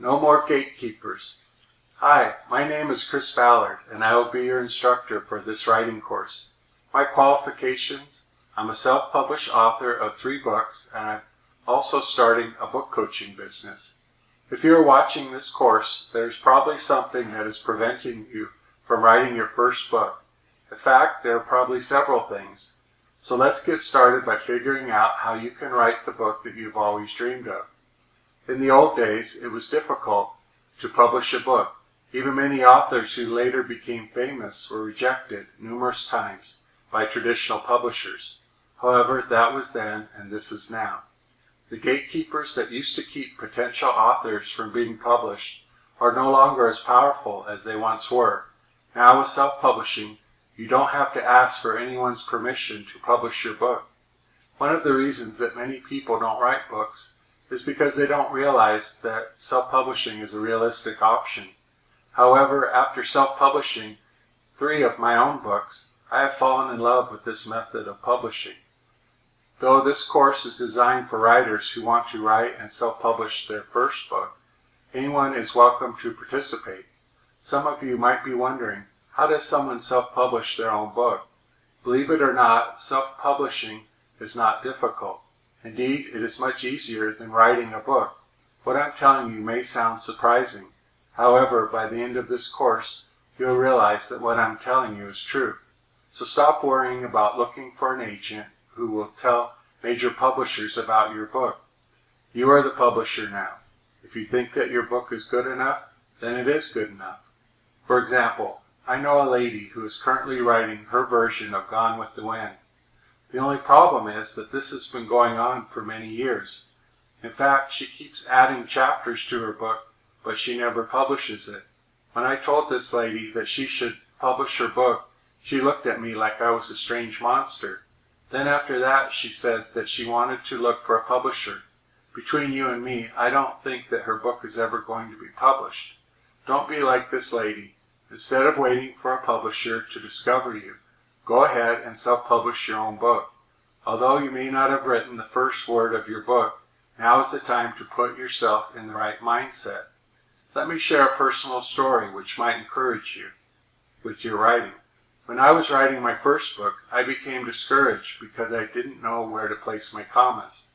No more gatekeepers. Hi, my name is Chris Ballard, and I will be your instructor for this writing course. My qualifications: I'm a self-published author of 3 books, and I'm also starting a book coaching business. If you're watching this course, there's probably something that is preventing you from writing your first book. In fact, there are probably several things. So let's get started by figuring out how you can write the book that you've always dreamed of. In the old days, it was difficult to publish a book. Even many authors who later became famous were rejected numerous times by traditional publishers. However, that was then, and this is now. The gatekeepers that used to keep potential authors from being published are no longer as powerful as they once were. Now with self-publishing, you don't have to ask for anyone's permission to publish your book. One of the reasons that many people don't write books is because they don't realize that self-publishing is a realistic option. However, after self-publishing 3 of my own books, I have fallen in love with this method of publishing. Though this course is designed for writers who want to write and self-publish their first book, anyone is welcome to participate. Some of you might be wondering, how does someone self-publish their own book? Believe it or not, self-publishing is not difficult. Indeed, it is much easier than writing a book. What I'm telling you may sound surprising. However, by the end of this course, you'll realize that what I'm telling you is true. So stop worrying about looking for an agent who will tell major publishers about your book. You are the publisher now. If you think that your book is good enough, then it is good enough. For example, I know a lady who is currently writing her version of Gone with the Wind. The only problem is that this has been going on for many years. In fact, she keeps adding chapters to her book, but she never publishes it. When I told this lady that she should publish her book, she looked at me like I was a strange monster. Then after that, she said that she wanted to look for a publisher. Between you and me, I don't think that her book is ever going to be published. Don't be like this lady. Instead of waiting for a publisher to discover you, go ahead and self-publish your own book. Although you may not have written the first word of your book, now is the time to put yourself in the right mindset. Let me share a personal story which might encourage you with your writing. When I was writing my first book, I became discouraged because I didn't know where to place my commas.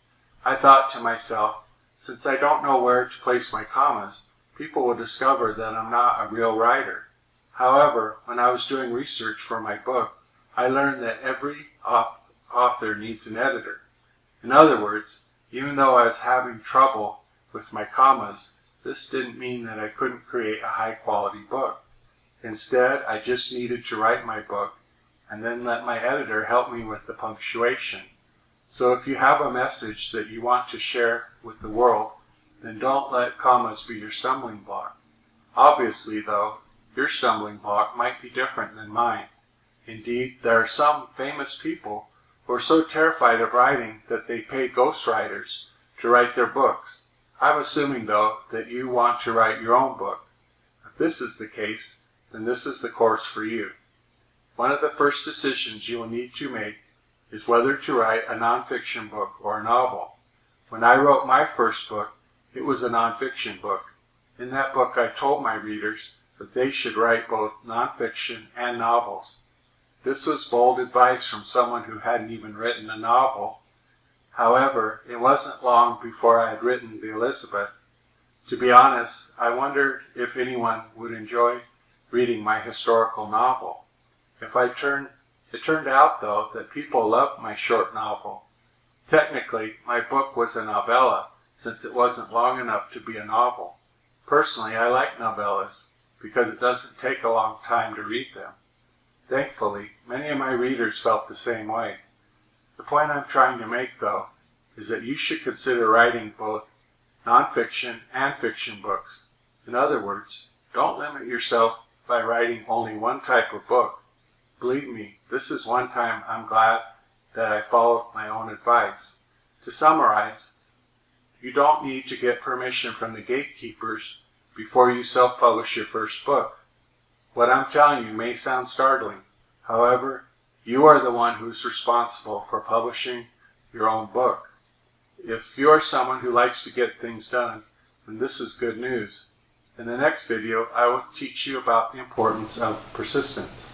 I thought to myself, since I don't know where to place my commas, people will discover that I'm not a real writer. However, when I was doing research for my book, I learned that every author needs an editor. In other words, even though I was having trouble with my commas, this didn't mean that I couldn't create a high-quality book. Instead, I just needed to write my book and then let my editor help me with the punctuation. So if you have a message that you want to share with the world, then don't let commas be your stumbling block. Obviously, though, your stumbling block might be different than mine. Indeed, there are some famous people who are so terrified of writing that they pay ghostwriters to write their books. I'm assuming, though, that you want to write your own book. If this is the case, then this is the course for you. One of the first decisions you will need to make is whether to write a nonfiction book or a novel. When I wrote my first book, it was a nonfiction book. In that book, I told my readers that they should write both nonfiction and novels. This was bold advice from someone who hadn't even written a novel. However, it wasn't long before I had written The Elizabeth. To be honest, I wondered if anyone would enjoy reading my historical novel. It turned out, though, that people loved my short novel. Technically, my book was a novella, since it wasn't long enough to be a novel. Personally, I like novellas because it doesn't take a long time to read them. Thankfully, many of my readers felt the same way. The point I'm trying to make, though, is that you should consider writing both nonfiction and fiction books. In other words, don't limit yourself by writing only one type of book. Believe me, this is one time I'm glad that I followed my own advice. To summarize, you don't need to get permission from the gatekeepers before you self-publish your first book. What I'm telling you may sound startling. However, you are the one who's responsible for publishing your own book. If you are someone who likes to get things done, and this is good news. In the next video, I will teach you about the importance of persistence.